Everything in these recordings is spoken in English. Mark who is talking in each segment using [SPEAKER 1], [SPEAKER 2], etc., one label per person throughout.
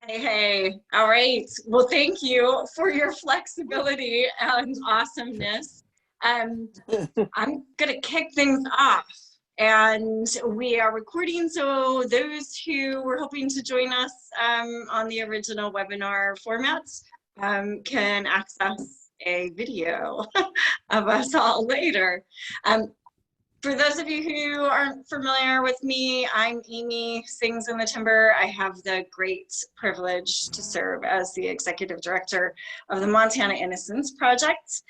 [SPEAKER 1] Hey, all right. Well, thank you for your flexibility and awesomeness. I'm gonna kick things off, and we are recording, so those who were hoping to join us on the original webinar formats can access a video of us all later. For those of you who aren't familiar with me, I'm Amy Sings in the Timber. I have the great privilege to serve as the executive director of the Montana Innocence Project.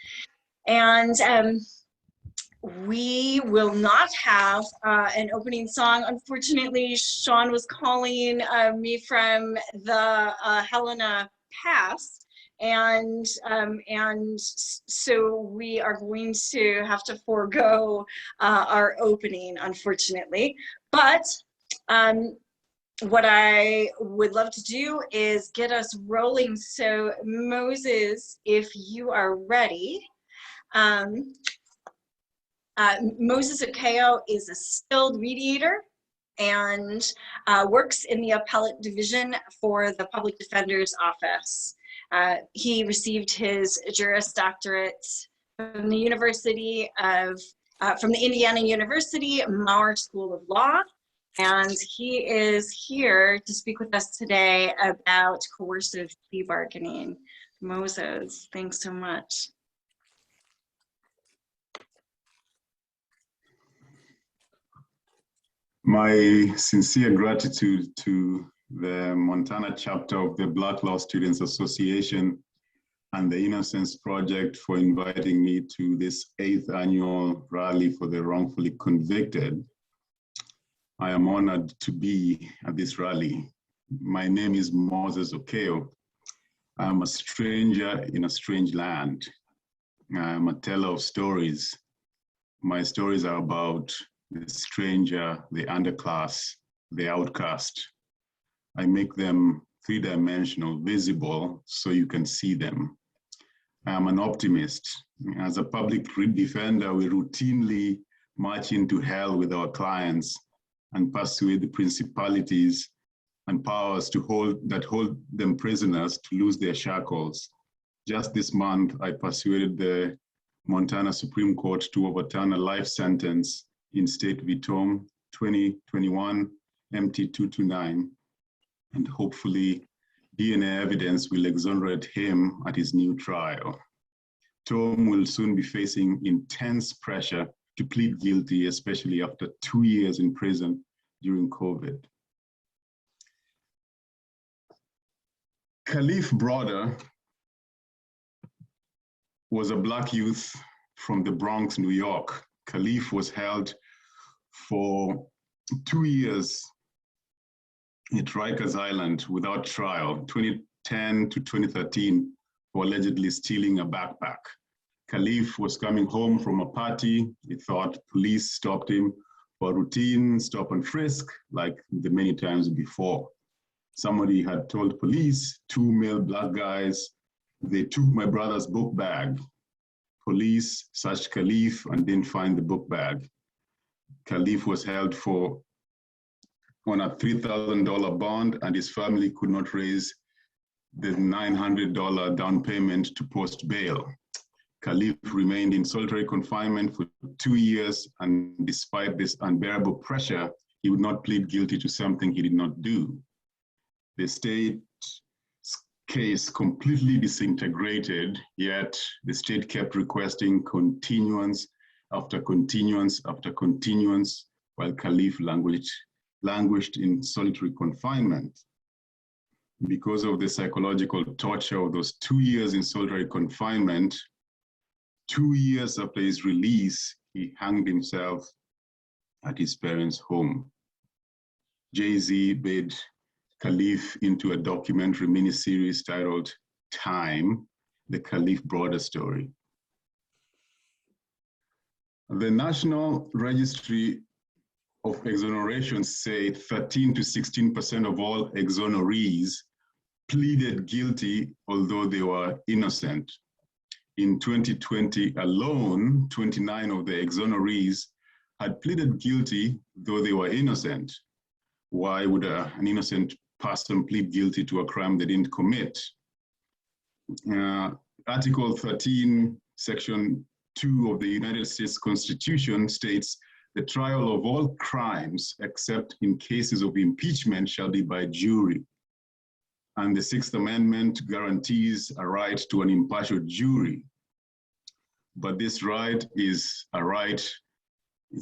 [SPEAKER 1] And we will not have an opening song. Unfortunately, Sean was calling me from the Helena Pass. And so we are going to have to forego our opening, unfortunately. But what I would love to do is get us rolling. So Moses, if you are ready. Moses Okeyo is a skilled mediator and works in the Appellate Division for the Public Defender's Office. He received his Juris Doctorate from the Indiana University Maurer School of Law, and he is here to speak with us today about coercive plea bargaining. Moses, thanks so much.
[SPEAKER 2] My sincere gratitude to the Montana chapter of the Black Law Students Association and the Innocence Project for inviting me to this 8th annual rally for the wrongfully convicted. I am honored to be at this rally. My name is Moses Okeyo. I'm a stranger in a strange land. I'm a teller of stories. My stories are about the stranger, the underclass, the outcast. I make them three-dimensional, visible, so you can see them. I'm an optimist. As a public defender, we routinely march into hell with our clients and persuade the principalities and powers that hold them prisoners to lose their shackles. Just this month, I persuaded the Montana Supreme Court to overturn a life sentence in State v. Tom 2021 MT 229, and hopefully DNA evidence will exonerate him at his new trial. Tom will soon be facing intense pressure to plead guilty, especially after 2 years in prison during COVID. Khalif Broder was a Black youth from the Bronx, New York. Khalif was held for 2 years at Rikers Island without trial, 2010 to 2013, for allegedly stealing a backpack. Khalif was coming home from a party. He thought police stopped him for a routine stop and frisk, like the many times before. Somebody had told police, 2 male Black guys, they took my brother's book bag. Police searched Khalif and didn't find the book bag. Khalif was held on a $3,000 bond, and his family could not raise the $900 down payment to post bail. Khalif remained in solitary confinement for 2 years, and despite this unbearable pressure, he would not plead guilty to something he did not do. The state case completely disintegrated, yet the state kept requesting continuance after continuance after continuance, while Khalif languished in solitary confinement. Because of the psychological torture of those 2 years in solitary confinement, 2 years after his release, he hanged himself at his parents' home. Jay-Z made Khalif into a documentary miniseries titled Time, the Khalif Broder story. The National Registry of Exonerations say 13 to 16% of all exonerees pleaded guilty, although they were innocent. In 2020 alone, 29 of the exonerees had pleaded guilty, though they were innocent. Why would an innocent person plead guilty to a crime they didn't commit. Article 13, Section 2 of the United States Constitution states, the trial of all crimes except in cases of impeachment shall be by jury. And the Sixth Amendment guarantees a right to an impartial jury. But this right is a right,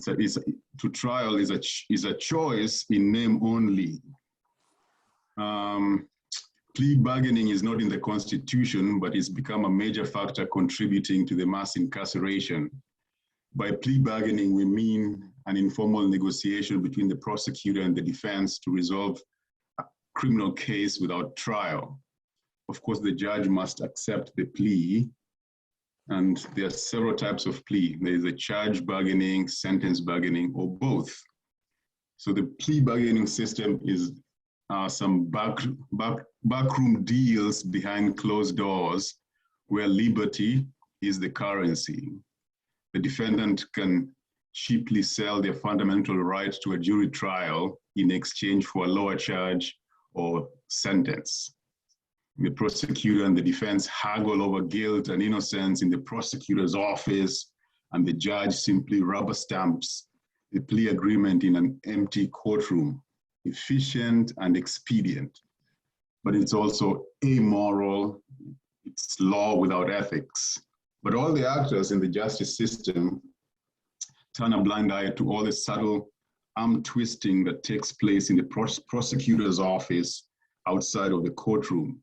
[SPEAKER 2] to trial is a choice in name only. Plea bargaining is not in the Constitution, but it's become a major factor contributing to the mass incarceration. By plea bargaining, we mean an informal negotiation between the prosecutor and the defense to resolve a criminal case without trial. Of course, the judge must accept the plea, and there are several types of plea. There is a charge bargaining, sentence bargaining, or both. So the plea bargaining system is some backroom deals behind closed doors where liberty is the currency. The defendant can cheaply sell their fundamental right to a jury trial in exchange for a lower charge or sentence. The prosecutor and the defense haggle over guilt and innocence in the prosecutor's office, and the judge simply rubber stamps the plea agreement in an empty courtroom. Efficient and expedient, but it's also amoral. It's law without ethics. But all the actors in the justice system turn a blind eye to all the subtle arm twisting that takes place in the prosecutor's office outside of the courtroom.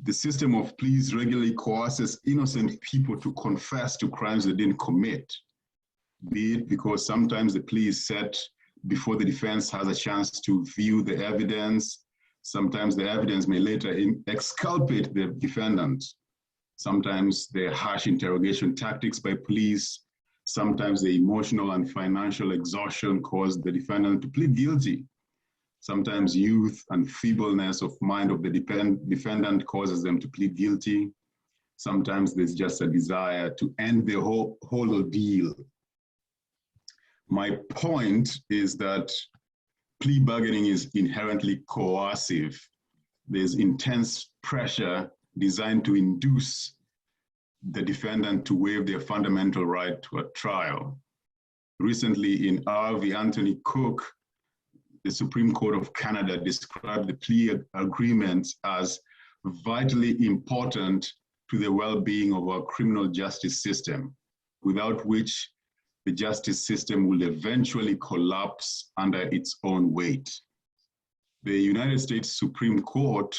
[SPEAKER 2] The system of pleas regularly coerces innocent people to confess to crimes they didn't commit, be it because sometimes the plea is set before the defense has a chance to view the evidence. Sometimes the evidence may later exculpate the defendant. Sometimes the harsh interrogation tactics by police. Sometimes the emotional and financial exhaustion caused the defendant to plead guilty. Sometimes youth and feebleness of mind of the defendant causes them to plead guilty. Sometimes there's just a desire to end the whole ordeal. My point is that plea bargaining is inherently coercive. There's intense pressure designed to induce the defendant to waive their fundamental right to a trial. Recently in R v. Anthony Cook, the Supreme Court of Canada described the plea agreements as vitally important to the well-being of our criminal justice system, without which the justice system will eventually collapse under its own weight. The United States Supreme Court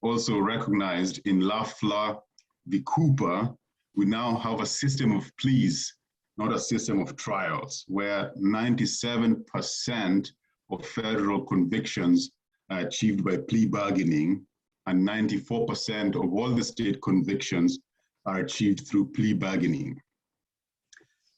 [SPEAKER 2] also recognized in Lafleur v. Cooper, we now have a system of pleas, not a system of trials, where 97% of federal convictions are achieved by plea bargaining, and 94% of all the state convictions are achieved through plea bargaining.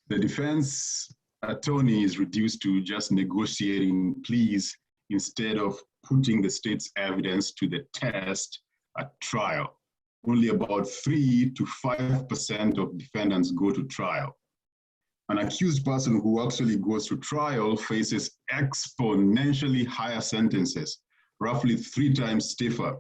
[SPEAKER 2] The defense attorney is reduced to just negotiating pleas instead of putting the state's evidence to the test at trial. Only about 3 to 5% of defendants go to trial. An accused person who actually goes to trial faces exponentially higher sentences, roughly 3 times stiffer.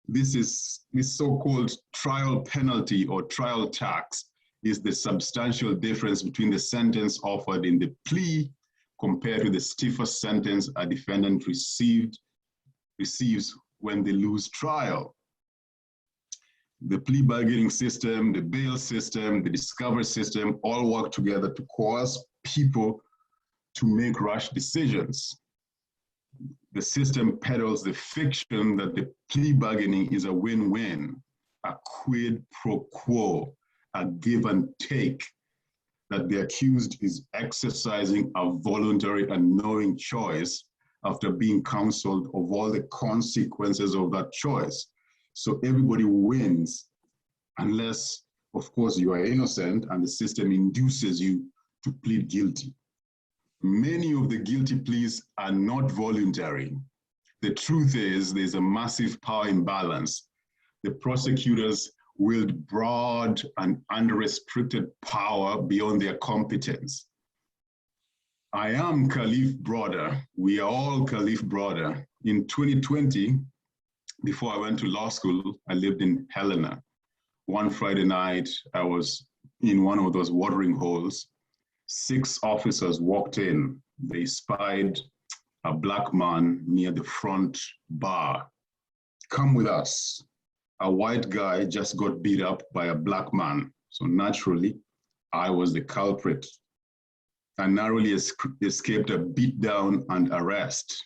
[SPEAKER 2] This so-called trial penalty or trial tax is the substantial difference between the sentence offered in the plea compared to the stiffer sentence a defendant receives when they lose trial. The plea bargaining system, the bail system, the discovery system all work together to coerce people to make rash decisions. The system peddles the fiction that the plea bargaining is a win-win, a quid pro quo, a give and take, that the accused is exercising a voluntary and knowing choice after being counseled of all the consequences of that choice. So everybody wins, unless, of course, you are innocent and the system induces you to plead guilty. Many of the guilty pleas are not voluntary. The truth is there's a massive power imbalance. The prosecutors wield broad and unrestricted power beyond their competence. I am Khalif Brother. We are all Khalif Brother. In 2020, before I went to law school, I lived in Helena. One Friday night, I was in one of those watering holes. 6 officers walked in. They spied a black man near the front bar. Come with us. A white guy just got beat up by a black man. So naturally, I was the culprit. I narrowly escaped a beatdown and arrest.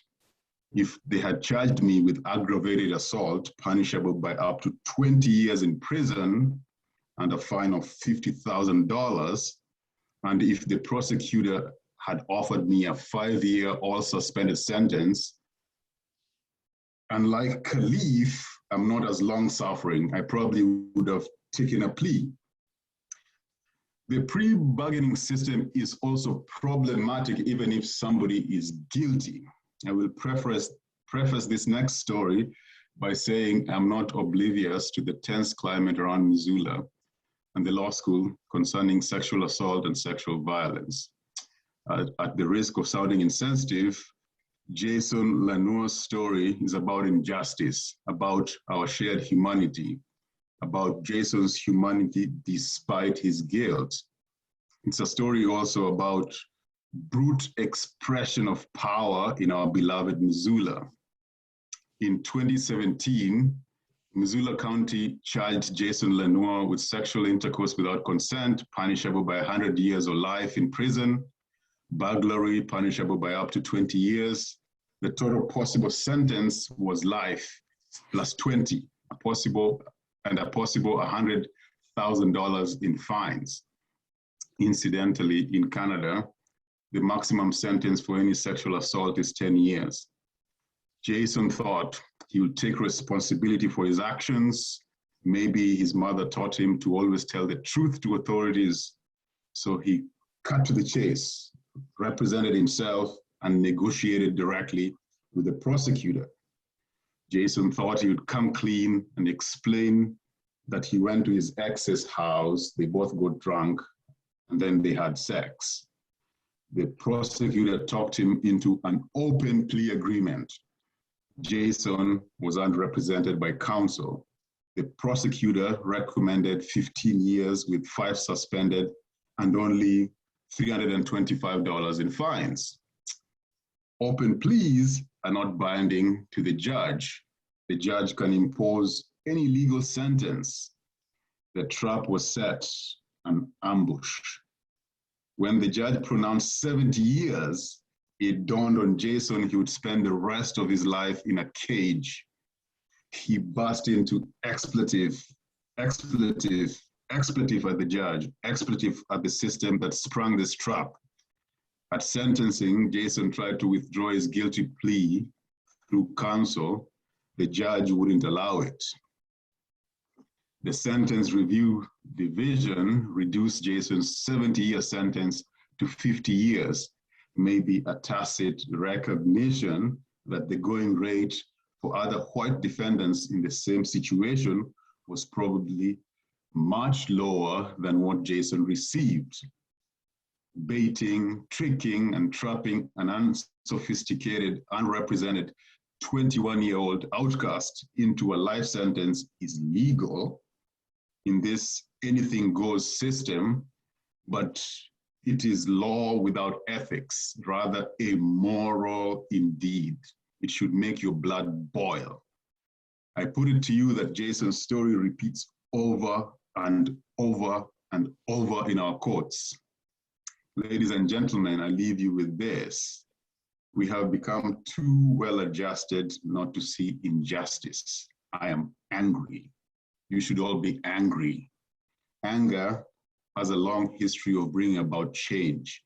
[SPEAKER 2] If they had charged me with aggravated assault, punishable by up to 20 years in prison and a fine of $50,000, and if the prosecutor had offered me a 5-year all-suspended sentence, unlike Khalif, I'm not as long-suffering. I probably would have taken a plea. The plea bargaining system is also problematic even if somebody is guilty. I will preface this next story by saying I'm not oblivious to the tense climate around Missoula and the law school concerning sexual assault and sexual violence. At the risk of sounding insensitive, Jason Lanua's story is about injustice, about our shared humanity, about Jason's humanity despite his guilt. It's a story also about brute expression of power in our beloved Missoula. In 2017, Missoula County charged Jason Lanua with sexual intercourse without consent, punishable by 100 years or life in prison, burglary, punishable by up to 20 years. The total possible sentence was life plus 20, a possible $100,000 in fines. Incidentally, in Canada, the maximum sentence for any sexual assault is 10 years. Jason thought he would take responsibility for his actions. Maybe his mother taught him to always tell the truth to authorities. So he cut to the chase, represented himself, and negotiated directly with the prosecutor. Jason thought he would come clean and explain that he went to his ex's house, they both got drunk, and then they had sex. The prosecutor talked him into an open plea agreement. Jason was unrepresented by counsel. The prosecutor recommended 15 years with 5 suspended and only $325 in fines. Open pleas are not binding to the judge. The judge can impose any legal sentence. The trap was set, an ambush. When the judge pronounced 70 years, it dawned on Jason he would spend the rest of his life in a cage. He burst into expletive at the judge, expletive at the system that sprung this trap. At sentencing, Jason tried to withdraw his guilty plea through counsel. The judge wouldn't allow it. The Sentence Review Division reduced Jason's 70-year sentence to 50 years, maybe a tacit recognition that the going rate for other white defendants in the same situation was probably much lower than what Jason received. Baiting, tricking, and trapping an unsophisticated, unrepresented 21-year-old outcast into a life sentence is legal in this anything goes system, but it is law without ethics, rather immoral indeed. It should make your blood boil. I put it to you that Jason's story repeats over and over and over in our courts. Ladies and gentlemen, I leave you with this. We have become too well adjusted not to see injustice. I am angry. You should all be angry. Anger has a long history of bringing about change.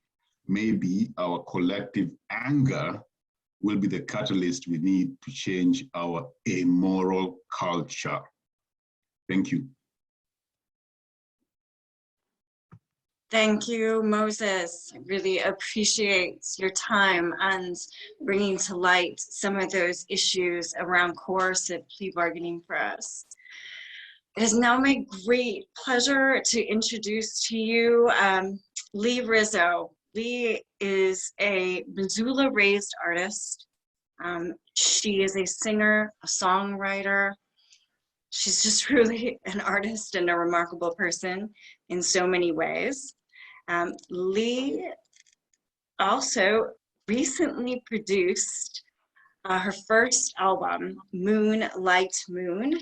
[SPEAKER 2] Maybe our collective anger will be the catalyst we need to change our amoral culture. Thank you.
[SPEAKER 1] Thank you, Moses. I really appreciate your time and bringing to light some of those issues around coercive plea bargaining for us. It is now my great pleasure to introduce to you Lee Rizzo. Lee is a Missoula-raised artist, She is a singer, a songwriter. She's just really an artist and a remarkable person in so many ways. Lee also recently produced her first album, Moonlight Moon.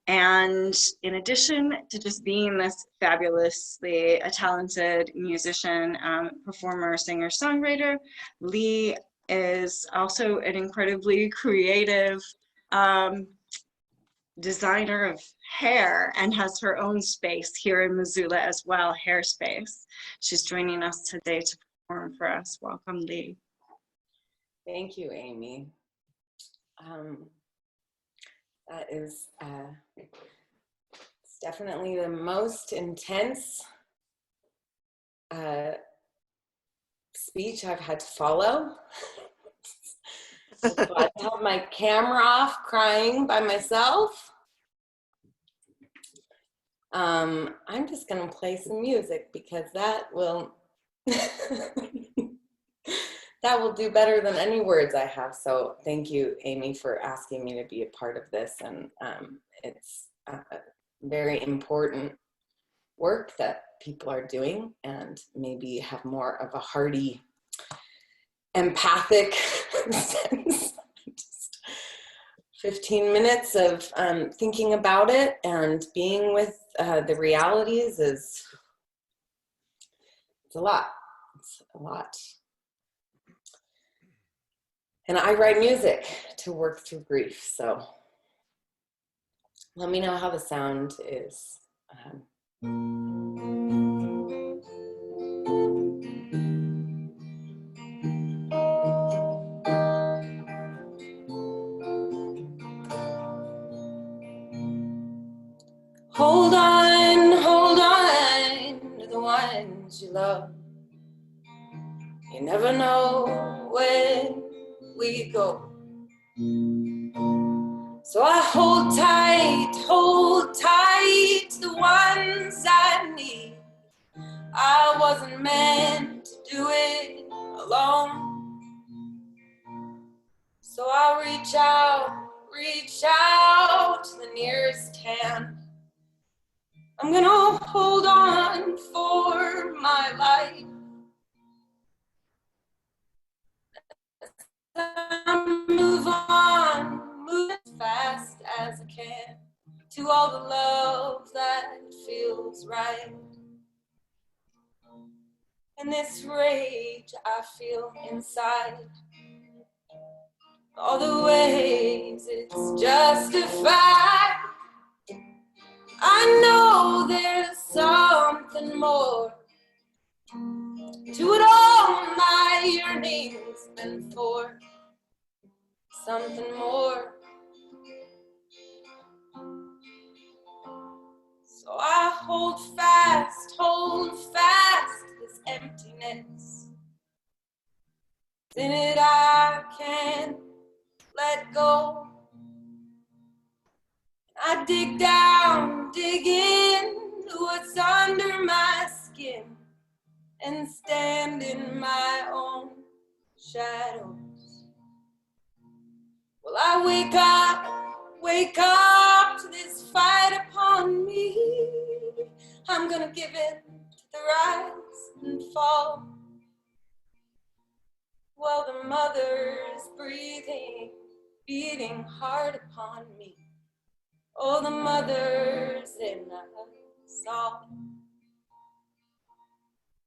[SPEAKER 1] And in addition to just being this fabulously talented musician, performer, singer, songwriter, Lee is also an incredibly creative designer of hair and has her own space here in Missoula as well, Hair Space. She's joining us today to perform for us. Welcome, Lee.
[SPEAKER 3] Thank you, Amy. That is it's definitely the most intense speech I've had to follow. So I held my camera off crying by myself. I'm just gonna play some music because that will that will do better than any words I have. So thank you, Amy, for asking me to be a part of this. And it's very important work that people are doing, and maybe have more of a hearty, empathic sense. Just 15 minutes of thinking about it and being with the realities it's a lot. It's a lot. And I write music to work through grief, so let me know how the sound is. Hold on to the ones you love. You never know when we go. So I hold tight to the ones I need. I wasn't meant to do it alone. So I reach out to the nearest hand. I'm gonna hold on for my life. I move on, move as fast as I can to all the love that feels right. And this rage I feel inside, all the ways it's justified. I know there's something more to it all my yearning's been for. Something more. So I hold fast this emptiness. In it I can't let go. I dig in what's under my skin and stand in my own shadows. Well, I wake up to this fight upon me. I'm gonna give in to the rise and fall. Well, the mother's breathing, beating hard upon me. Oh, the mother's in us all.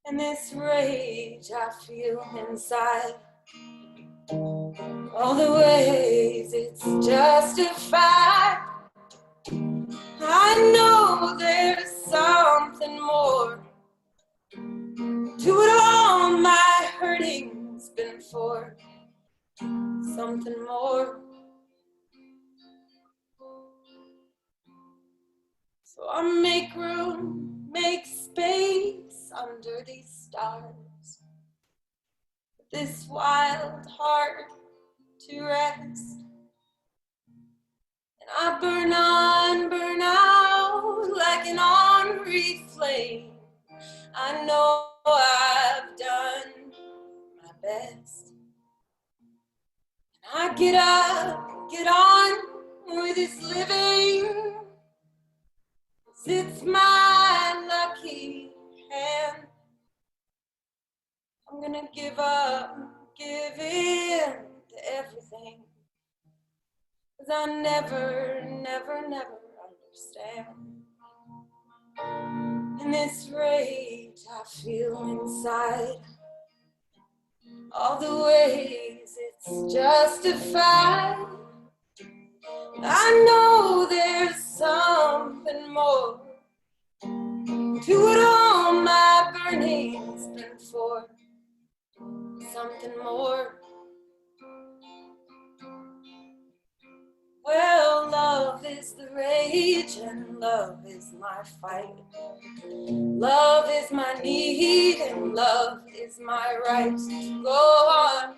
[SPEAKER 3] And this rage I feel inside, all the ways it's justified. I know there's something more to it all my hurting's been for. Something more. So I make room, make space under these stars. This wild heart to rest. And I burn out like an ornery flame. I know I've done my best. And I get up, get on with this living. It's my lucky hand. I'm gonna give up, give in to everything. 'Cause I never, never, never understand. And this rage I feel inside, all the ways it's justified. I know there's something more to it all my burning's been for. Something more. Well, love is the rage and love is my fight. Love is my need and love is my right to go on.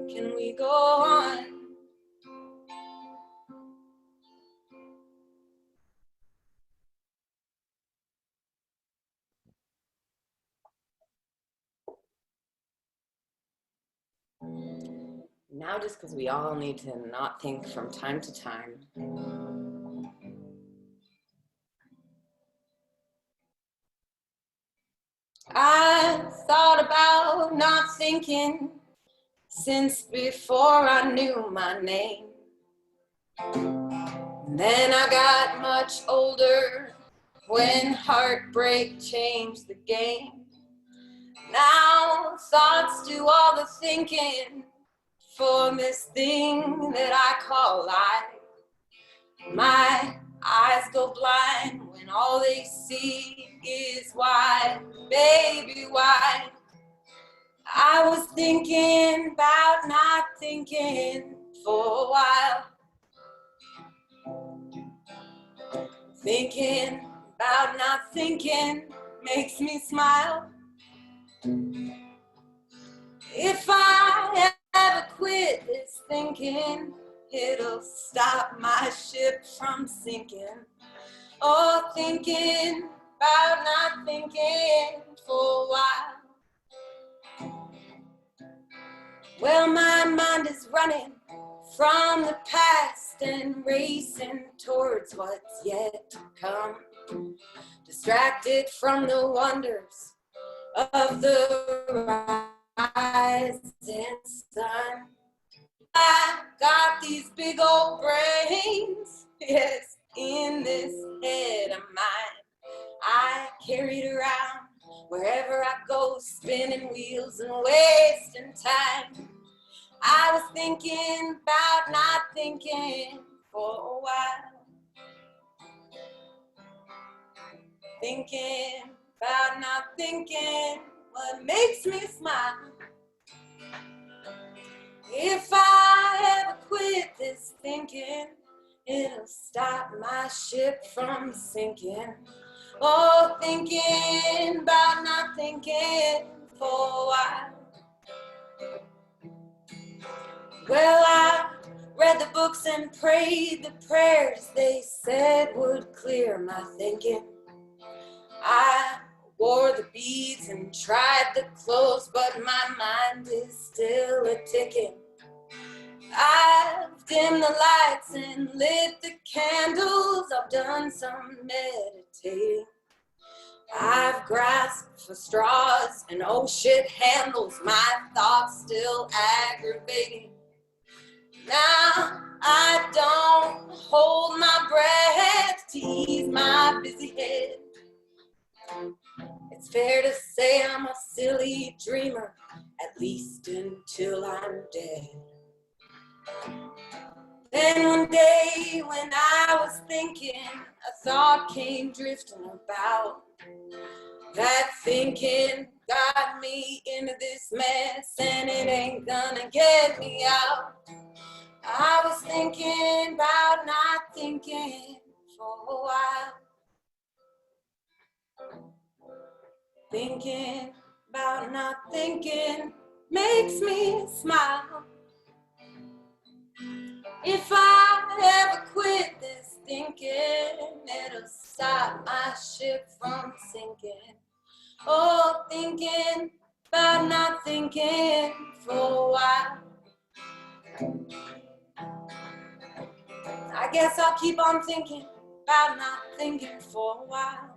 [SPEAKER 3] Can we go on? Now, just because we all need to not think from time to time. I thought about not thinking since before I knew my name. And then I got much older when heartbreak changed the game. Now thoughts do all the thinking for this thing that I call life. My eyes go blind when all they see is why, baby, why? I was thinking about not thinking for a while. Thinking about not thinking makes me smile. If I ever quit this thinking, it'll stop my ship from sinking. Oh, thinking about not thinking for a while. Well, my mind is running from the past and racing towards what's yet to come. Distracted from the wonders of the rising sun. I got these big old brains, yes, in this head of mine. I carry it around wherever I go, spinning wheels and wasting time. I was thinking about not thinking for a while. Thinking about not thinking, what makes me smile. If I ever quit this thinking, it'll stop my ship from sinking. Oh, thinking about not thinking for a while. Well, I read the books and prayed the prayers they said would clear my thinking. I wore the beads and tried the clothes, but my mind is still a-ticking. I've dimmed the lights and lit the candles. I've done some meditating. I've grasped for straws and oh shit handles. My thoughts still aggravating. Now I don't hold my breath to ease my busy head. It's fair to say I'm a silly dreamer, at least until I'm dead. Then one day when I was thinking, a thought came drifting about. That thinking got me into this mess and it ain't gonna get me out. I was thinking about not thinking for a while. Thinking about not thinking makes me smile. If I ever quit this thinking, it'll stop my ship from sinking. Oh, thinking about not thinking for a while. I guess I'll keep on thinking about not thinking for a while.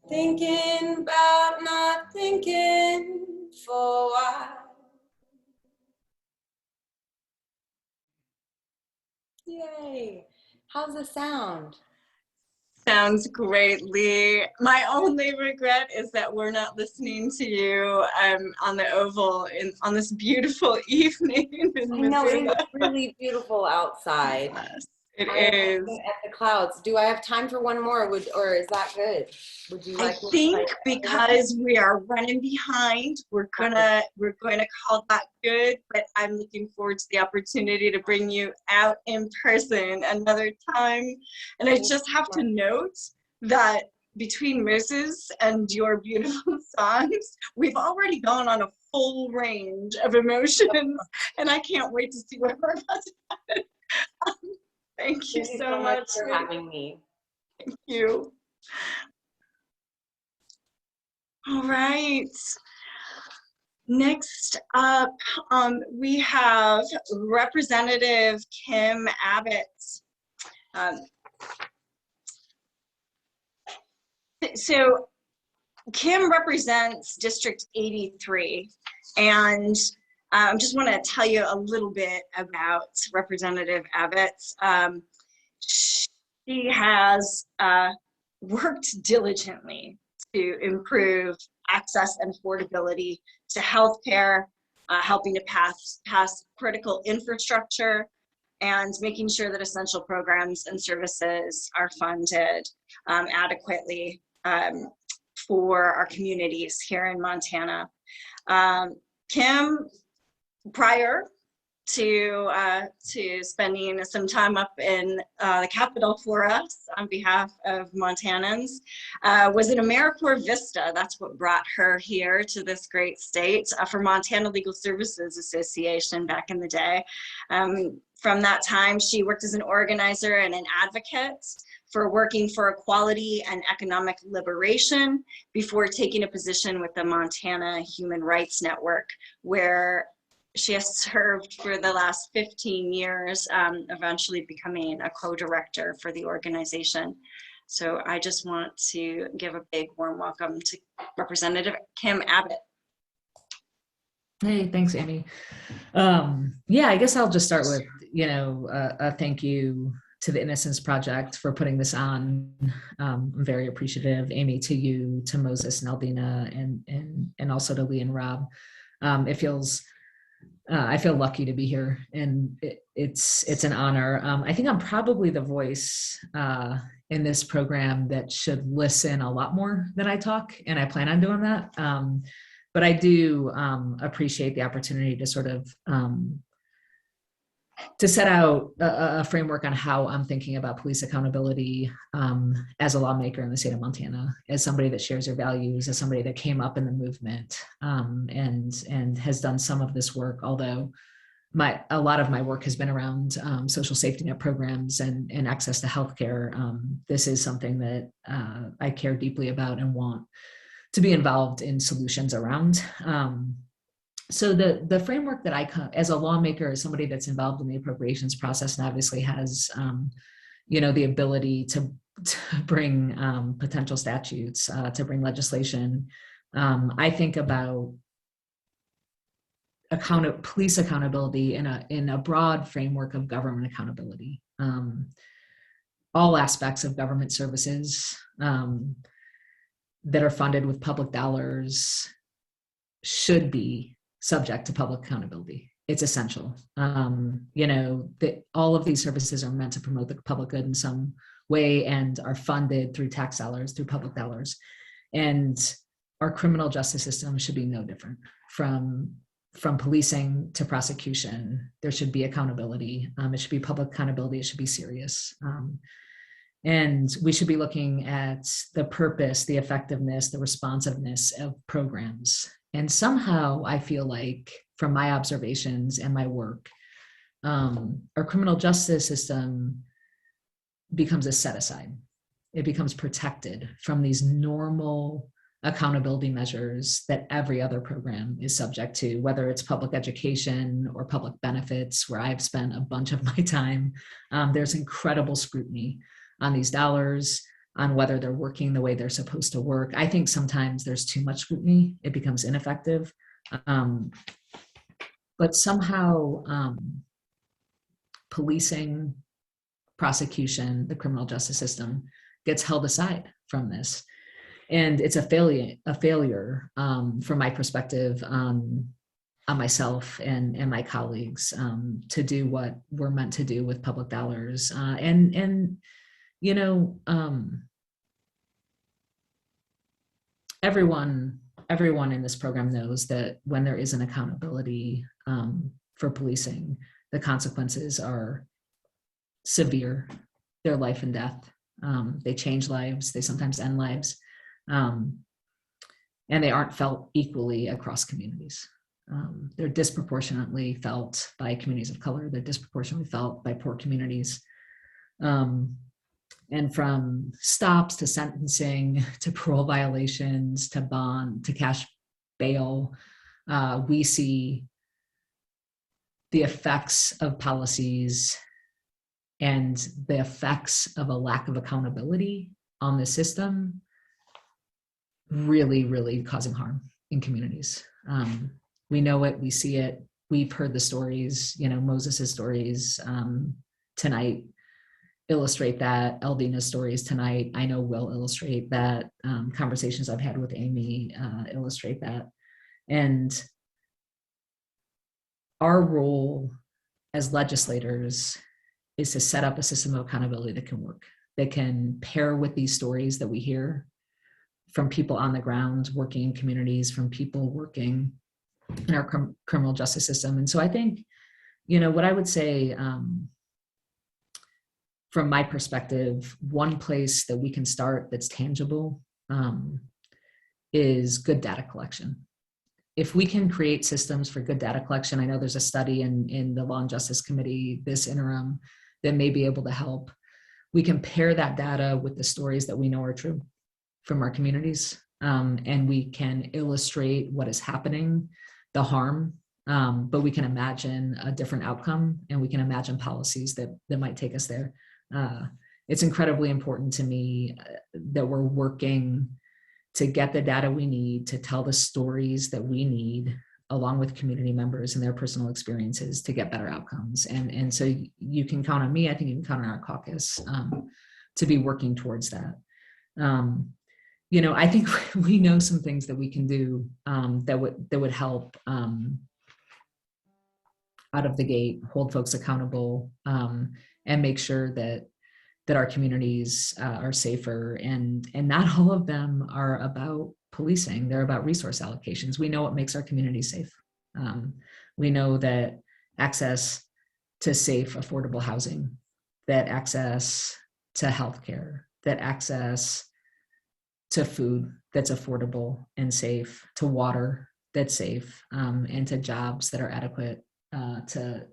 [SPEAKER 3] Thinking about not thinking for a while. Yay. How's the sound?
[SPEAKER 1] Sounds great, Lee. My only regret is that we're not listening to you on the Oval on this beautiful evening in
[SPEAKER 3] I know,
[SPEAKER 1] Missoula.
[SPEAKER 3] it's really beautiful outside.
[SPEAKER 1] Yes, it
[SPEAKER 3] I'm
[SPEAKER 1] is.
[SPEAKER 3] looking at the clouds. Do I have time for one more? Or is that good? Would you
[SPEAKER 1] I
[SPEAKER 3] like me to
[SPEAKER 1] think
[SPEAKER 3] play
[SPEAKER 1] because we are running behind, we're going to call that good, but I'm looking forward to the opportunity to bring you out in person another time. And I just have to note that between Moses and your beautiful songs, we've already gone on a full range of emotions, and I can't wait to see what we're about to have. Thank you so much
[SPEAKER 3] for having me.
[SPEAKER 1] Thank you. All right. Next up, we have Representative Kim Abbott. So Kim represents District 83, and I just want to tell you a little bit about Representative Abbott. She has worked diligently to improve access and affordability to healthcare, helping to pass critical infrastructure, and making sure that essential programs and services are funded adequately for our communities here in Montana. Kim, prior to spending some time up in the Capitol for us on behalf of Montanans, was in AmeriCorps Vista. That's what brought her here to this great state for Montana Legal Services Association back in the day. From that time, she worked as an organizer and an advocate for working for equality and economic liberation before taking a position with the Montana Human Rights Network, where she has served for the last 15 years, eventually becoming a co-director for the organization. So I just want to give a big warm welcome to Representative Kim Abbott.
[SPEAKER 4] Hey, thanks, Amy. Yeah, I guess I'll just start with, a thank you to the Innocence Project for putting this on. I'm very appreciative, Amy, to you, to Moses and Aldena, and also to Lee and Rob. I feel lucky to be here, and it's an honor. I think I'm probably the voice in this program that should listen a lot more than I talk, and I plan on doing that. But I do appreciate the opportunity to sort of to set out a framework on how I'm thinking about police accountability as a lawmaker in the state of Montana, as somebody that shares your values, as somebody that came up in the movement and has done some of this work, although a lot of my work has been around social safety net programs and access to healthcare. This is something that I care deeply about and want to be involved in solutions around. So the framework that I, as a lawmaker, as somebody that's involved in the appropriations process and obviously has, the ability to bring potential statutes, to bring legislation, I think about police accountability in a broad framework of government accountability. All aspects of government services that are funded with public dollars should be subject to public accountability. It's essential. That all of these services are meant to promote the public good in some way and are funded through tax dollars, through public dollars. And our criminal justice system should be no different. From policing to prosecution, there should be accountability. It should be public accountability. It should be serious. And we should be looking at the purpose, the effectiveness, the responsiveness of programs. And somehow I feel like, from my observations and my work, our criminal justice system becomes a set aside. It becomes protected from these normal accountability measures that every other program is subject to, whether it's public education or public benefits, where I've spent a bunch of my time. There's incredible scrutiny on these dollars, on whether they're working the way they're supposed to work. I think sometimes there's too much scrutiny, it becomes ineffective. But somehow policing, prosecution, the criminal justice system gets held aside from this. And it's a failure from my perspective on myself and my colleagues to do what we're meant to do with public dollars. And you know, everyone in this program knows that when there is an accountability for policing, the consequences are severe. They're life and death. They change lives. They sometimes end lives. And they aren't felt equally across communities. They're disproportionately felt by communities of color. They're disproportionately felt by poor communities. And from stops to sentencing to parole violations to bond to cash bail, we see the effects of policies and the effects of a lack of accountability on the system really, really causing harm in communities. We know it, we see it, we've heard the stories, you know, Moses's stories tonight illustrate that, Eldena's stories tonight, I know will illustrate that, conversations I've had with Amy illustrate that. And our role as legislators is to set up a system of accountability that can work, that can pair with these stories that we hear from people on the ground working in communities, from people working in our criminal justice system. And so I think, you know, what I would say from my perspective, one place that we can start that's tangible is good data collection. If we can create systems for good data collection, I know there's a study in the Law and Justice Committee this interim that may be able to help. We can pair that data with the stories that we know are true from our communities, and we can illustrate what is happening, the harm, but we can imagine a different outcome, and we can imagine policies that might take us there. It's incredibly important to me that we're working to get the data we need to tell the stories that we need, along with community members and their personal experiences, to get better outcomes. And so you can count on me, I think you can count on our caucus to be working towards that. You know, I think we know some things that we can do that would help out of the gate, hold folks accountable, and make sure that our communities are safer. And not all of them are about policing, they're about resource allocations. We know what makes our communities safe. We know that access to safe, affordable housing, that access to healthcare, that access to food that's affordable and safe, to water that's safe, and to jobs that are adequate to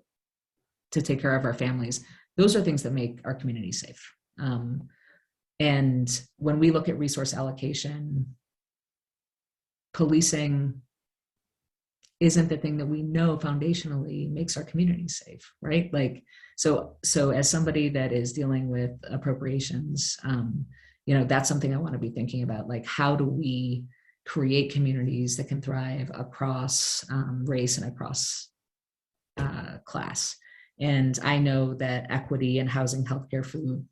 [SPEAKER 4] take care of our families. Those are things that make our community safe. And when we look at resource allocation, policing isn't the thing that we know foundationally makes our community safe, right? Like, so as somebody that is dealing with appropriations, you know, that's something I want to be thinking about. Like, how do we create communities that can thrive across race and across class? And I know that equity in housing, healthcare, food,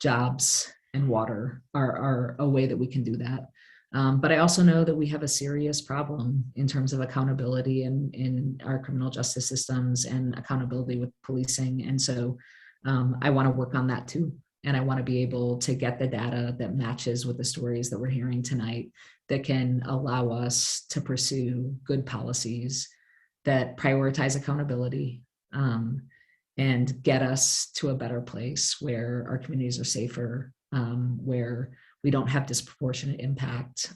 [SPEAKER 4] jobs, and water are a way that we can do that. But I also know that we have a serious problem in terms of accountability in our criminal justice systems and accountability with policing. And so I want to work on that too. And I want to be able to get the data that matches with the stories that we're hearing tonight, that can allow us to pursue good policies that prioritize accountability, and get us to a better place where our communities are safer, where we don't have disproportionate impact,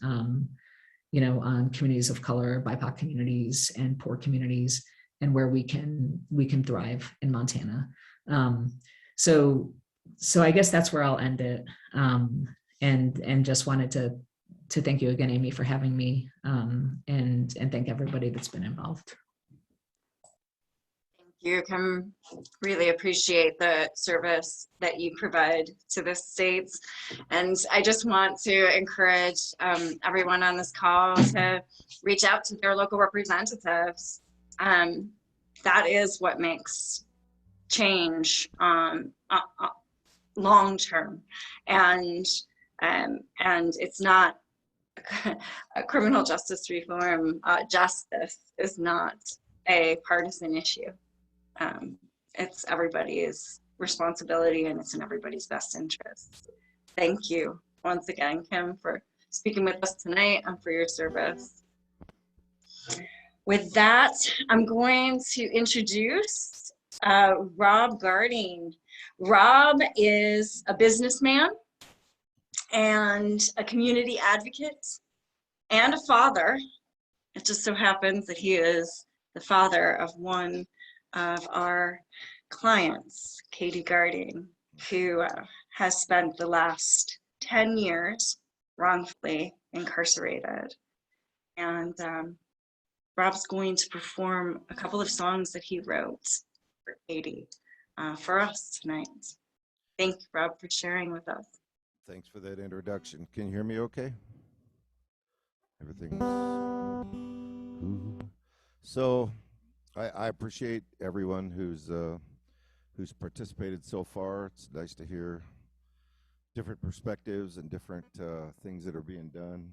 [SPEAKER 4] you know, on communities of color, BIPOC communities, and poor communities, and where we can thrive in Montana. So I guess that's where I'll end it, and just wanted to thank you again, Amy, for having me, and thank everybody that's been involved.
[SPEAKER 1] You can really appreciate the service that you provide to the states. And I just want to encourage everyone on this call to reach out to their local representatives. That is what makes change long term. And it's not a criminal justice reform. Justice is not a partisan issue. It's everybody's responsibility, and it's in everybody's best interest. Thank you once again, Kim, for speaking with us tonight and for your service. With that, I'm going to introduce Rob Garding. Rob is a businessman and a community advocate and a father. It just so happens that he is the father of one of our clients, Katie Garding, who has spent the last 10 years wrongfully incarcerated. And Rob's going to perform a couple of songs that he wrote for Katie for us tonight. Thank you, Rob, for sharing with us.
[SPEAKER 5] Thanks for that introduction. Can you hear me okay? Everything's... So I appreciate everyone who's participated so far. It's nice to hear different perspectives and different things that are being done.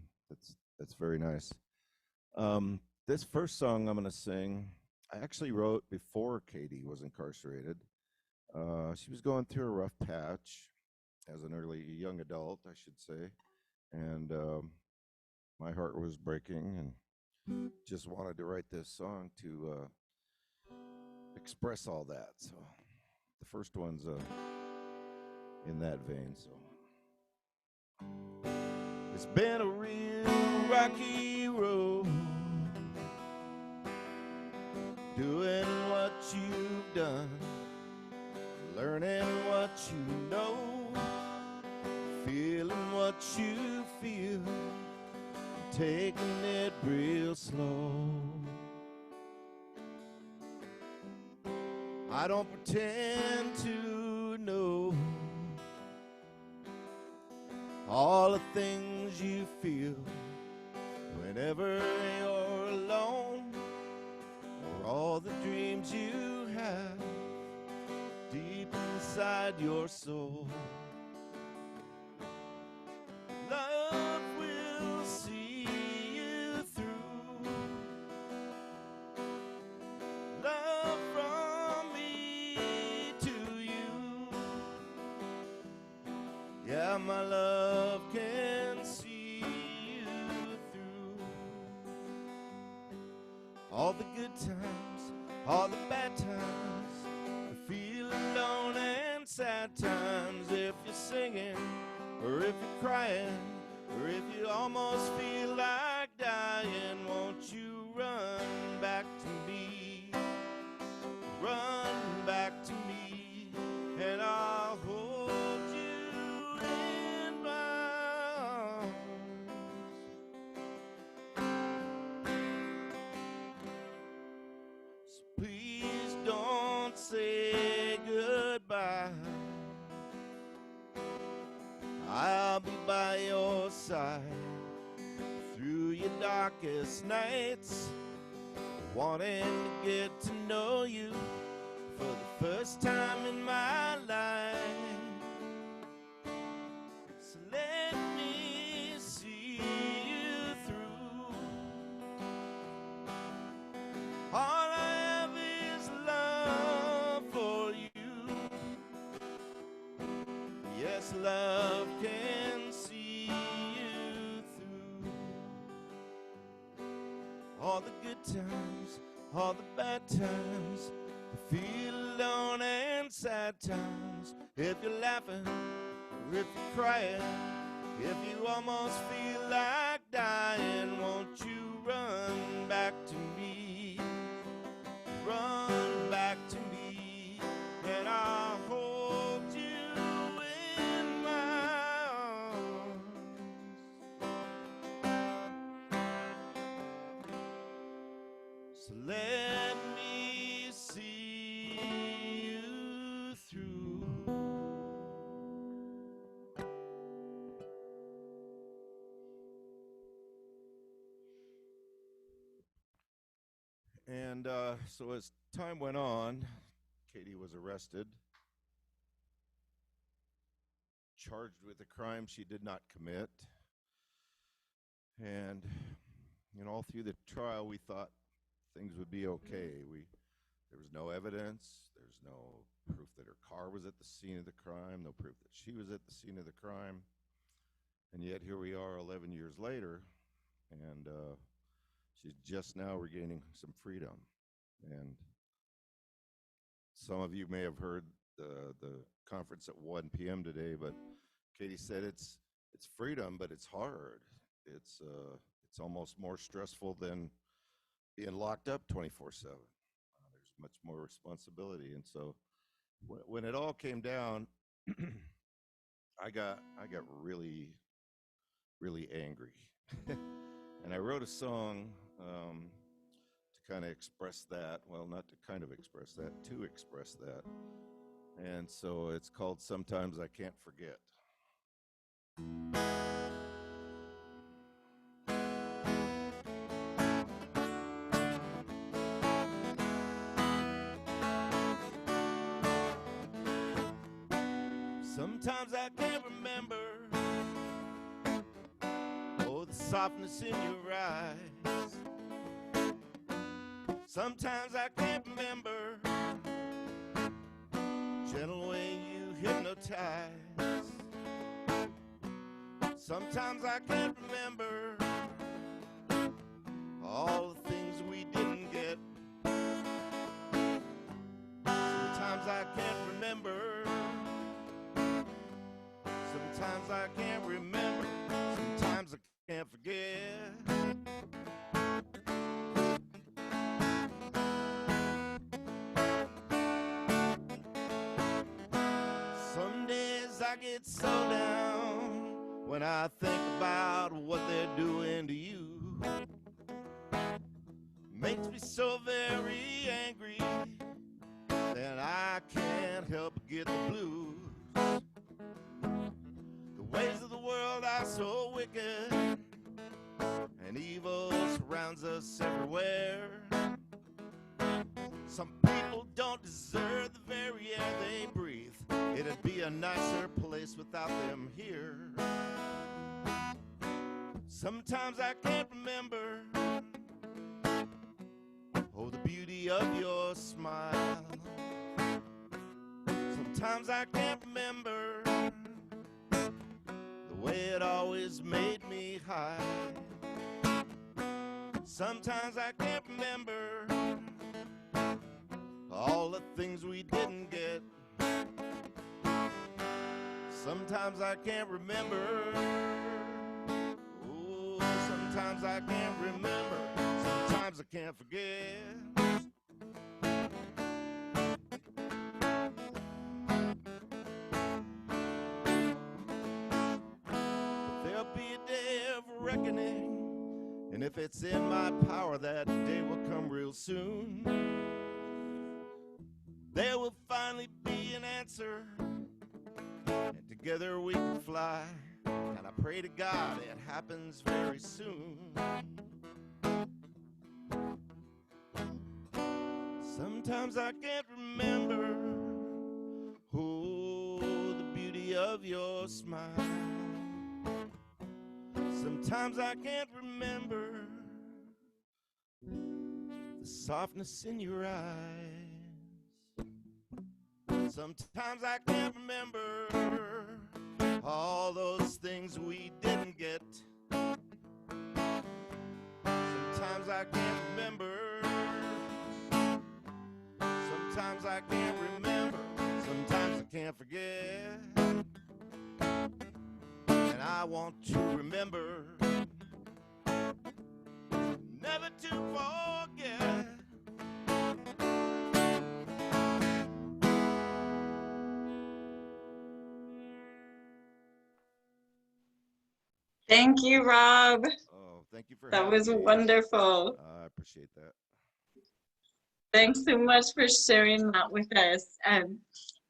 [SPEAKER 5] That's very nice. This first song I'm going to sing, I actually wrote before Katie was incarcerated. She was going through a rough patch as an young adult, I should say, and my heart was breaking, and just wanted to write this song to express all that. So the first one's in that vein. So it's been a real rocky road, doing what you've done, learning what you know, feeling what you feel, taking it real slow. I don't pretend to know all the things you feel whenever you're alone, or all the dreams you have deep inside your soul. Love will see you through. Love from me to you. Yeah, my love can see you through. All the good times, all the bad times, the feel alone and sad times. If you're singing, or if you're crying, or if you almost feel like dying, won't you run back to me? Run back to me, and I'll hold you in my arms. So please don't say goodbye. I'll be by your side through your darkest nights, wanting to get to know you for the first time in my life. So let me see you through. All I have is love for you. Yes, love can see you through. All the good times, all the bad times, the feel alone and sad times. If you're laughing, or if you're crying, if you almost feel like dying, won't you run back to me? Run back to me, and I'll hold you in my arms. And so as time went on, Katie was arrested, charged with a crime she did not commit. And, you know, all through the trial, we thought things would be okay. There was no evidence. There's no proof that her car was at the scene of the crime, no proof that she was at the scene of the crime. And yet here we are 11 years later, and she's just now regaining some freedom. And some of you may have heard the conference at 1 p.m. today, but Katie said it's freedom, but it's hard. It's almost more stressful than being locked up 24/7. There's much more responsibility, and so when it all came down, I got really, really angry, and I wrote a song to kind of express that. Well, not to kind of express that, to express that. And so it's called "Sometimes I Can't Forget." Sometimes I can't remember, oh, the softness in your eyes. Sometimes I can't remember, gentle way you hypnotize. Sometimes I can't remember all the things we didn't get. Sometimes I can't remember. Sometimes I can't remember, sometimes I can't forget. Some days I get so down when I think about what they're doing to you. Makes me so very angry that I can't help but get the blues. Ways of the world are so wicked, and evil surrounds us everywhere. Some people don't deserve the very air they breathe. It'd be a nicer place without them here. Sometimes I can't remember, oh, the beauty of your smile. Sometimes I can't remember the way it always made me high. Sometimes I can't remember all the things we didn't get. Sometimes I can't remember, oh, sometimes I can't remember, sometimes I can't forget. Reckoning, and if it's in my power, that day will come real soon. There will finally be an answer, and together we can fly, and I pray to God it happens very soon. Sometimes I can't remember, oh, the beauty of your smile. Sometimes I can't remember the softness in your eyes. Sometimes I can't remember all those things we didn't get. Sometimes I can't remember. Sometimes I can't remember. Sometimes I can't forget. And I want to remember, never to forget.
[SPEAKER 1] Thank you, Rob.
[SPEAKER 5] Oh, thank you for
[SPEAKER 1] That
[SPEAKER 5] having
[SPEAKER 1] was
[SPEAKER 5] me.
[SPEAKER 1] wonderful.
[SPEAKER 5] I appreciate that.
[SPEAKER 1] Thanks so much for sharing that with us.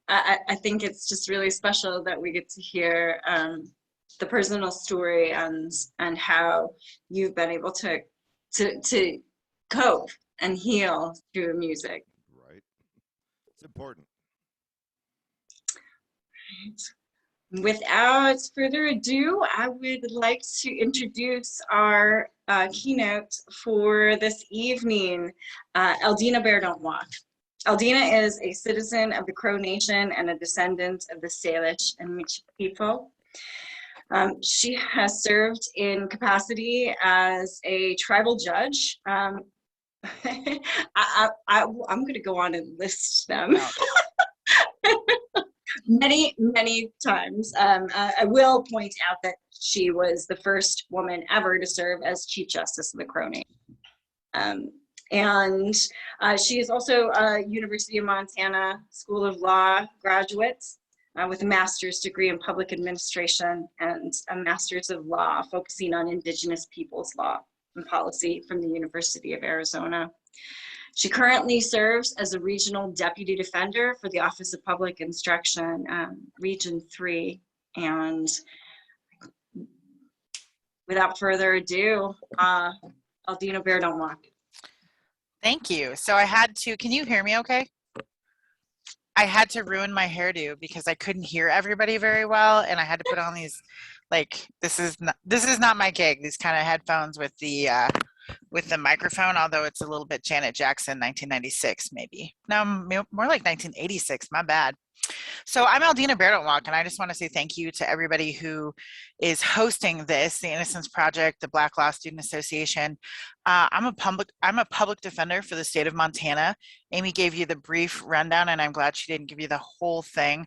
[SPEAKER 1] I think it's just really special that we get to hear the personal story and how you've been able to cope and heal through music.
[SPEAKER 5] Right. It's important.
[SPEAKER 1] Without further ado, I would like to introduce our keynote for this evening, Eldena Bear Don't Walk. Eldena is a citizen of the Crow Nation and a descendant of the Salish and Michi people. She has served in capacity as a tribal judge. I'm going to go on and list them. Many times. I will point out that she was the first woman ever to serve as Chief Justice of the Crow Nation. And she is also a University of Montana School of Law graduate with a master's degree in public administration and a master's of law focusing on Indigenous peoples law and policy from the University of Arizona. She currently serves as a regional deputy defender for the Office of Public Instruction, Region 3. And without further ado, Aldena Bear Don't Walk.
[SPEAKER 6] Thank you. So I had to, can you hear me okay? I had to ruin my hairdo because I couldn't hear everybody very well, and I had to put on these, like, this is not my gig, these kind of headphones with the microphone, although it's a little bit Janet Jackson 1996 maybe. No, more like 1986, my bad. So I'm Aldena Bear Don't Walk, and I just want to say thank you to everybody who is hosting this, the Innocence Project, the Black Law Student Association. I'm a public defender for the state of Montana. Amy gave you the brief rundown, and I'm glad she didn't give you the whole thing.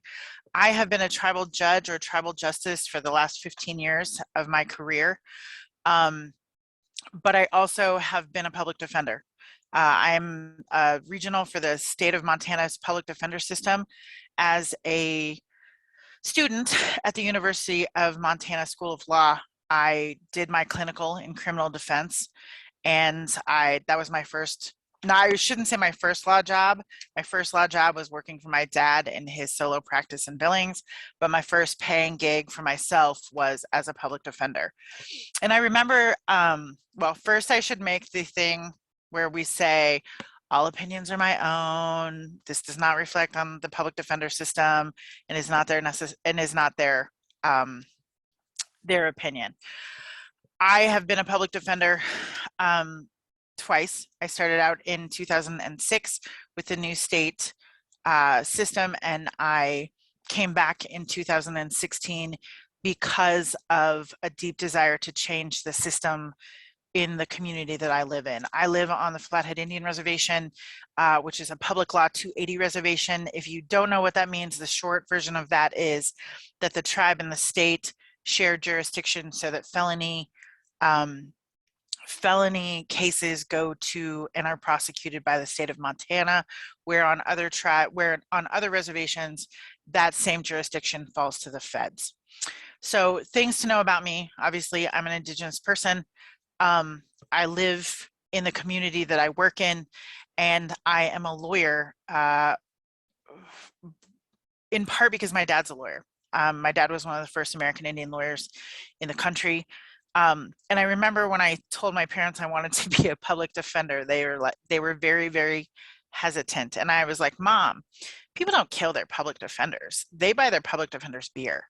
[SPEAKER 6] I have been a tribal judge or tribal justice for the last 15 years of my career. But I also have been a public defender. I'm regional for the state of Montana's public defender system. As a student at the University of Montana School of Law, I did my clinical in criminal defense, and that was my first, no, I shouldn't say my first law job. My first law job was working for my dad in his solo practice in Billings, but my first paying gig for myself was as a public defender. And I remember, well, first I should make the thing where we say, all opinions are my own. This does not reflect on the public defender system and is not their opinion. I have been a public defender twice. I started out in 2006 with the new state system, and I came back in 2016 because of a deep desire to change the system in the community that I live in. I live on the Flathead Indian Reservation, which is a public law 280 reservation. If you don't know what that means, the short version of that is that the tribe and the state share jurisdiction so that felony cases go to and are prosecuted by the state of Montana, where on other reservations, that same jurisdiction falls to the feds. So things to know about me: obviously, I'm an Indigenous person. I live in the community that I work in, and I am a lawyer in part because my dad's a lawyer. My dad was one of the first American Indian lawyers in the country. And I remember when I told my parents I wanted to be a public defender, they were very, very hesitant. And I was like, Mom, people don't kill their public defenders. They buy their public defenders beer.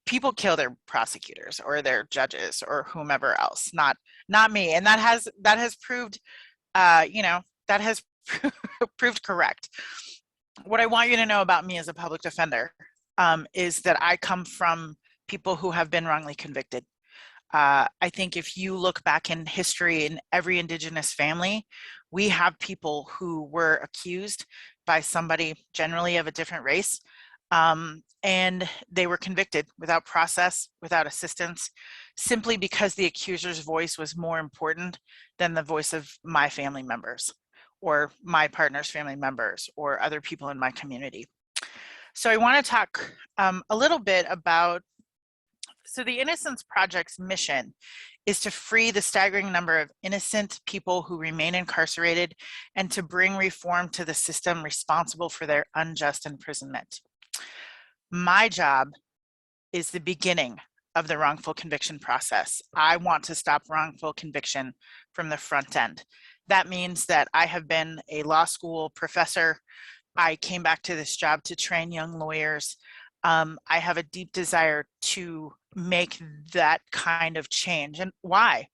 [SPEAKER 6] People kill their prosecutors or their judges or whomever else, not me. And that has proved, that has proved correct. What I want you to know about me as a public defender is that I come from people who have been wrongly convicted. I think if you look back in history, in every Indigenous family, we have people who were accused by somebody generally of a different race, and they were convicted without process, without assistance, simply because the accuser's voice was more important than the voice of my family members or my partner's family members or other people in my community. So I want to talk a little bit about, so the Innocence Project's mission is to free the staggering number of innocent people who remain incarcerated and to bring reform to the system responsible for their unjust imprisonment. My job is the beginning of the wrongful conviction process. I want to stop wrongful conviction from the front end. That means that I have been a law school professor. I came back to this job to train young lawyers. I have a deep desire to make that kind of change. And why?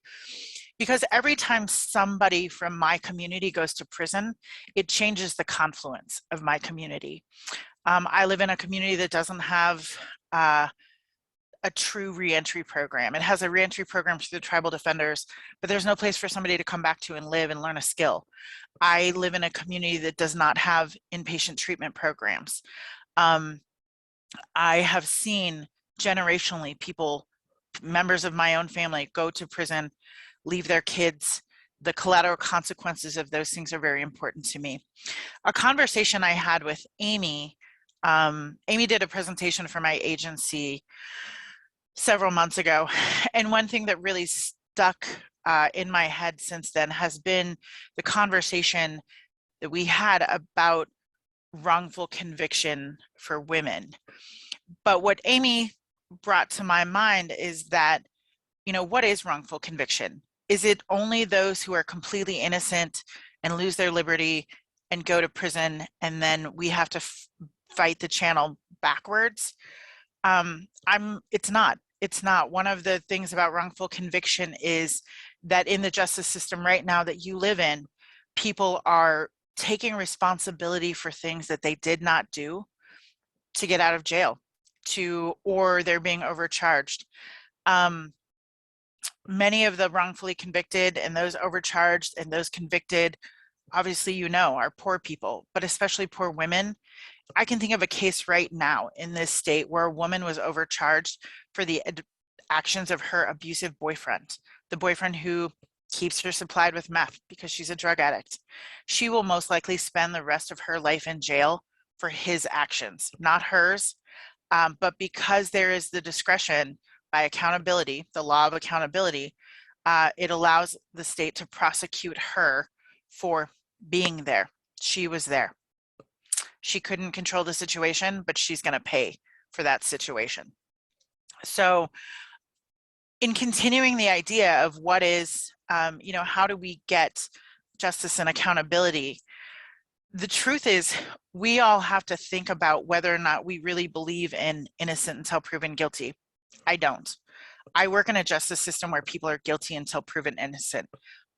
[SPEAKER 6] Because every time somebody from my community goes to prison, it changes the confluence of my community. I live in a community that doesn't have a true reentry program. It has a reentry program through the tribal defenders, but there's no place for somebody to come back to and live and learn a skill. I live in a community that does not have inpatient treatment programs. I have seen generationally people, members of my own family, go to prison, leave their kids. The collateral consequences of those things are very important to me. A conversation I had with Amy, Amy did a presentation for my agency several months ago. And one thing that really stuck in my head since then has been the conversation that we had about wrongful conviction for women. But what Amy brought to my mind is that, you know, what is wrongful conviction? Is it only those who are completely innocent and lose their liberty and go to prison, and then we have to fight the channel backwards? It's not. It's not. One of the things about wrongful conviction is that in the justice system right now that you live in, people are taking responsibility for things that they did not do to get out of jail, or they're being overcharged. Many of the wrongfully convicted and those overcharged and those convicted, obviously, you know, are poor people, but especially poor women. I can think of a case right now in this state where a woman was overcharged for the actions of her abusive boyfriend, the boyfriend who keeps her supplied with meth because she's a drug addict. She will most likely spend the rest of her life in jail for his actions, not hers. But because there is the discretion by accountability, the law of accountability, it allows the state to prosecute her for being there. She was there. She couldn't control the situation, but she's going to pay for that situation. So in continuing the idea of what is, you know, how do we get justice and accountability? The truth is, we all have to think about whether or not we really believe in innocent until proven guilty. I don't. I work in a justice system where people are guilty until proven innocent.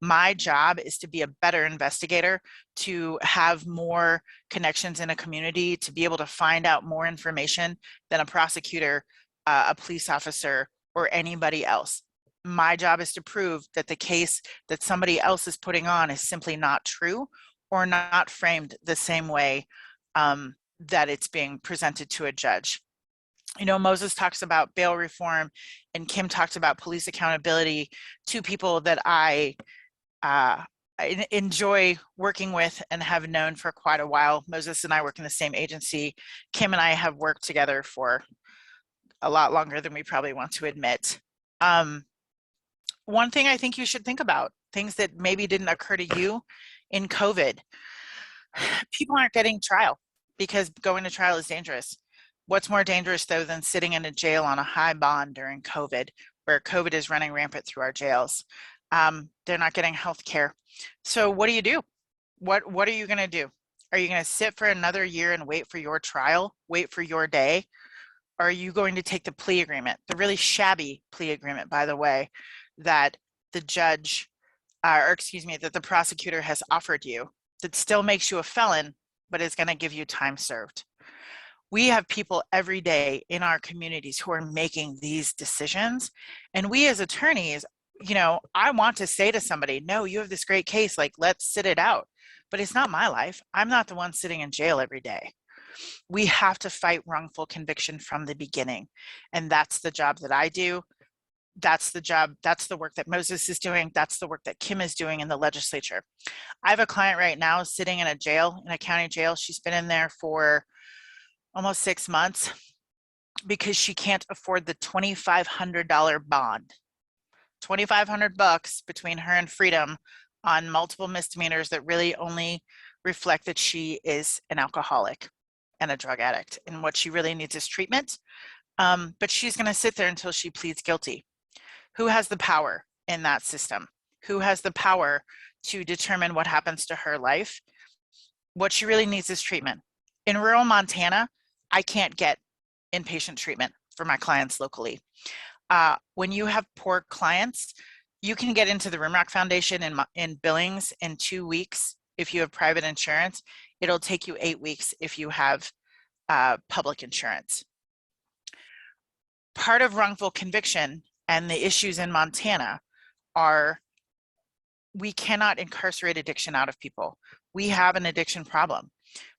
[SPEAKER 6] My job is to be a better investigator, to have more connections in a community, to be able to find out more information than a prosecutor, a police officer, or anybody else. My job is to prove that the case that somebody else is putting on is simply not true or not framed the same way that it's being presented to a judge. You know, Moses talks about bail reform and Kim talked about police accountability, two people that I enjoy working with and have known for quite a while. Moses and I work in the same agency. Kim and I have worked together for a lot longer than we probably want to admit. One thing I think you should think about, things that maybe didn't occur to you in COVID, people aren't getting trial because going to trial is dangerous. What's more dangerous though than sitting in a jail on a high bond during COVID, where COVID is running rampant through our jails? They're not getting health care. So what do? What are you going to do? Are you going to sit for another year and wait for your trial, wait for your day? Or are you going to take the plea agreement, the really shabby plea agreement, by the way, that the judge, that the prosecutor has offered you, that still makes you a felon, but is going to give you time served? We have people every day in our communities who are making these decisions. And we as attorneys, you know, I want to say to somebody, no, you have this great case, like, let's sit it out. But it's not my life. I'm not the one sitting in jail every day. We have to fight wrongful conviction from the beginning. And that's the job that I do. That's the job, that's the work that Moses is doing. That's the work that Kim is doing in the legislature. I have a client right now sitting in a jail, in a county jail. She's been in there for almost 6 months because she can't afford the $2,500 bond. $2,500 between her and freedom on multiple misdemeanors that really only reflect that she is an alcoholic and a drug addict, and what she really needs is treatment. But she's going to sit there until she pleads guilty. Who has the power in that system? who has the power to determine what happens to her life. What she really needs is treatment. In rural Montana, I can't get inpatient treatment for my clients locally. When you have poor clients, you can get into the Rimrock Foundation in Billings in 2 weeks if you have private insurance. It'll take you 8 weeks if you have public insurance. Part of wrongful conviction and the issues in Montana are we cannot incarcerate addiction out of people. We have an addiction problem.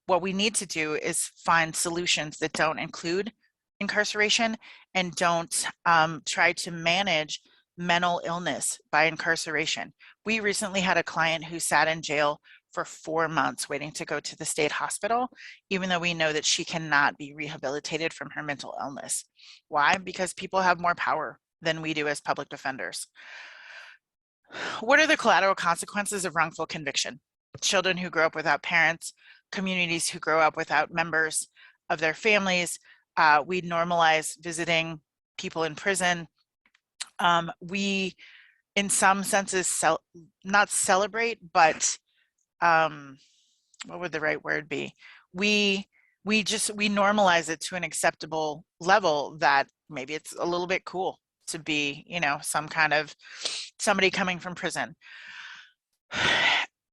[SPEAKER 6] What we need to do is find solutions that don't include incarceration and don't try to manage mental illness by incarceration. We recently had a client who sat in jail for 4 months waiting to go to the state hospital, even though we know that she cannot be rehabilitated from her mental illness. Why? Because people have more power than we do as public defenders. What are the collateral consequences of wrongful conviction? Children who grow up without parents, communities who grow up without members of their families. We normalize visiting people in prison. We, in some senses, not celebrate, but what would the right word be? We normalize it to an acceptable level that maybe it's a little bit cool to be, you know, some kind of somebody coming from prison.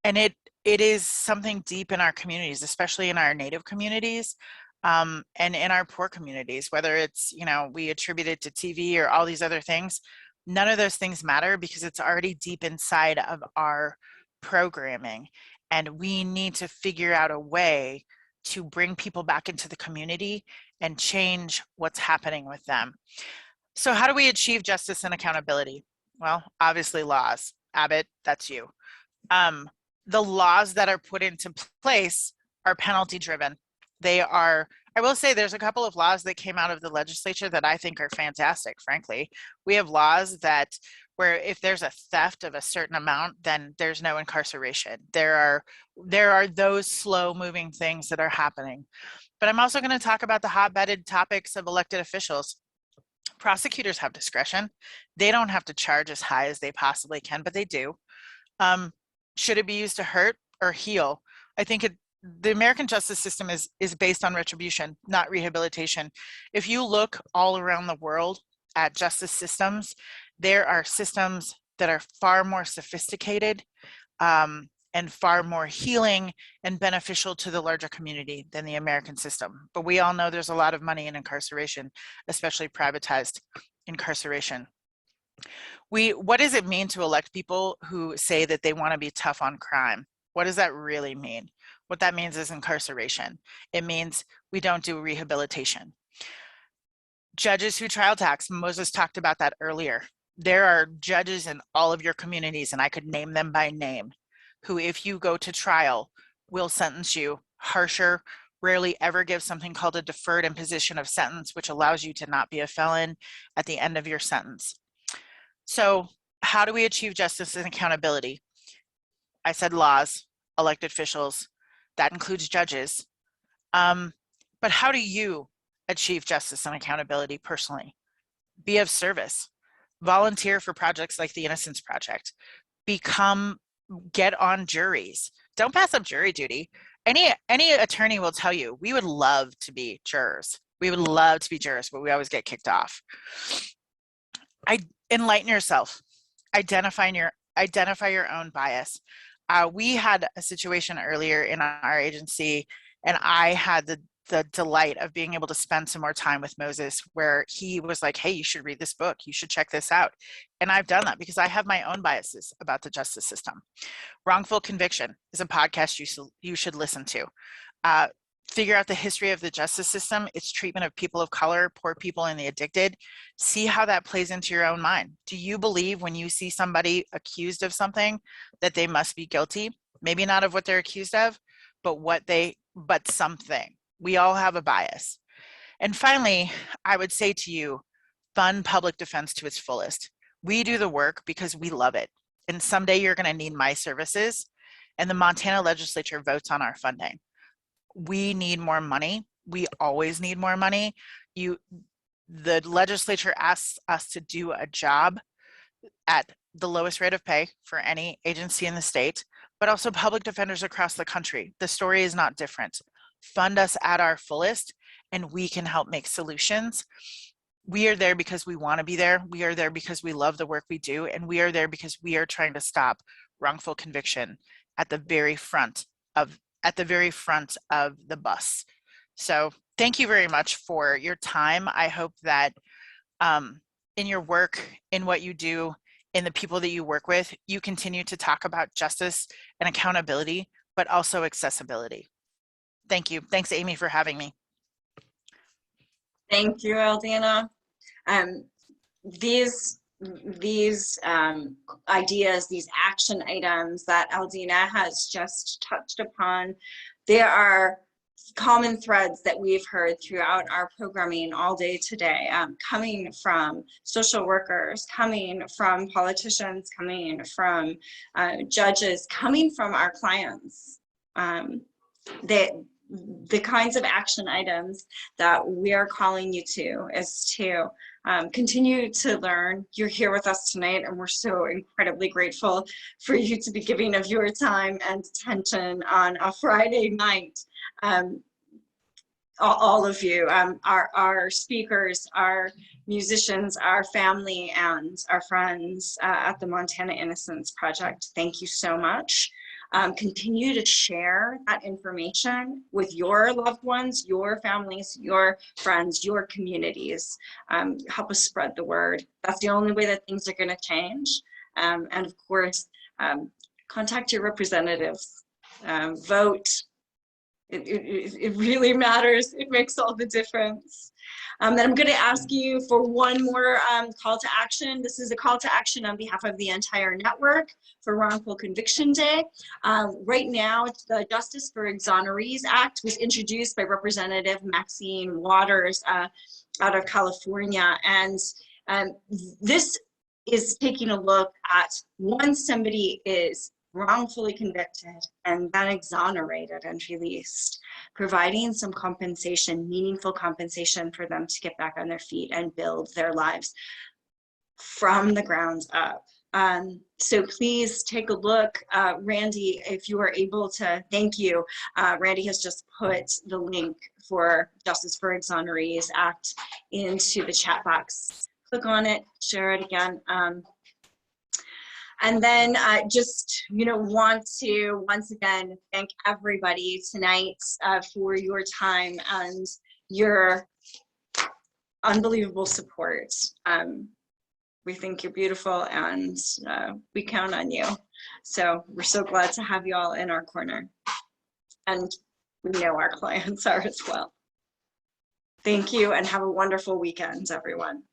[SPEAKER 6] And it is something deep in our communities, especially in our Native communities, and in our poor communities, whether it's, you know, we attribute it to TV or all these other things. None of those things matter because it's already deep inside of our programming. And we need to figure out a way to bring people back into the community and change what's happening with them. So how do we achieve justice and accountability? Well, obviously laws. Abbott, that's you. The laws that are put into place are penalty driven. They are, I will say there's a couple of laws that came out of the legislature that I think are fantastic, frankly. We have laws that where if there's a theft of a certain amount, then there's no incarceration. There are those slow moving things that are happening. But I'm also going to talk about the hot-bedded topics of elected officials. Prosecutors have discretion. They don't have to charge as high as they possibly can, but they do. Should it be used to hurt or heal? I think the American justice system is based on retribution, not rehabilitation. If you look all around the world at justice systems, there are systems that are far more sophisticated and far more healing and beneficial to the larger community than the American system. But we all know there's a lot of money in incarceration, especially privatized incarceration. What does it mean to elect people who say that they want to be tough on crime? What does that really mean? What that means is incarceration. It means we don't do rehabilitation. Judges who trial tax, Moses talked about that earlier. There are judges in all of your communities, and I could name them by name, who if you go to trial will sentence you harsher, rarely ever give something called a deferred imposition of sentence, which allows you to not be a felon at the end of your sentence. So how do we achieve justice and accountability? I said laws, elected officials, that includes judges. But how do you achieve justice and accountability personally? Be of service. Volunteer for projects like the Innocence Project. Get on juries. Don't pass up jury duty. Any attorney will tell you, we would love to be jurors. We would love to be jurors, but we always get kicked off. Enlighten yourself. Identify your own bias. We had a situation earlier in our agency, and I had the delight of being able to spend some more time with Moses, where he was like, hey, you should read this book. You should check this out. And I've done that because I have my own biases about the justice system. Wrongful Conviction is a podcast you should listen to. Figure out the history of the justice system, its treatment of people of color, poor people, and the addicted. See how that plays into your own mind. Do you believe when you see somebody accused of something that they must be guilty? Maybe not of what they're accused of, but something. We all have a bias. And finally, I would say to you, fund public defense to its fullest. We do the work because we love it. And someday you're going to need my services. And the Montana legislature votes on our funding. We need more money. We always need more money. The legislature asks us to do a job at the lowest rate of pay for any agency in the state, but also public defenders across the country. The story is not different. Fund us at our fullest, and we can help make solutions. We are there because we want to be there. We are there because we love the work we do, and we are there because we are trying to stop wrongful conviction at the very front of the bus. So thank you very much for your time. I hope that in your work, in what you do, in the people that you work with, you continue to talk about justice and accountability, but also accessibility. Thank you. Thanks, Amy, for having me.
[SPEAKER 1] Thank you, Aldena. These ideas, these action items that Aldena has just touched upon, there are common threads that we've heard throughout our programming all day today, coming from social workers, coming from politicians, coming from judges, coming from our clients. The kinds of action items that we are calling you to is to continue to learn. You're here with us tonight, and we're so incredibly grateful for you to be giving of your time and attention on a Friday night. All of you, our speakers, our musicians, our family, and our friends at the Montana Innocence Project, thank you so much. Continue to share that information with your loved ones, your families, your friends, your communities. Help us spread the word. That's the only way that things are going to change. And of course, contact your representatives, vote. It really matters. It makes all the difference. And I'm going to ask you for one more call to action. This is a call to action on behalf of the entire network for Wrongful Conviction Day. Right now, the Justice for Exonerees Act was introduced by Representative Maxine Waters out of California. And this is taking a look at once somebody is wrongfully convicted and then exonerated and released, providing some compensation, meaningful compensation for them to get back on their feet and build their lives from the ground up. So please take a look. Randy, if you are able to, thank you. Randy has just put the link for Justice for Exonerees Act into the chat box. Click on it, share it again. And then just, want to once again thank everybody tonight for your time and your unbelievable support. We think you're beautiful, and we count on you. So we're so glad to have you all in our corner. And we know our clients are as well. Thank you, and have a wonderful weekend, everyone.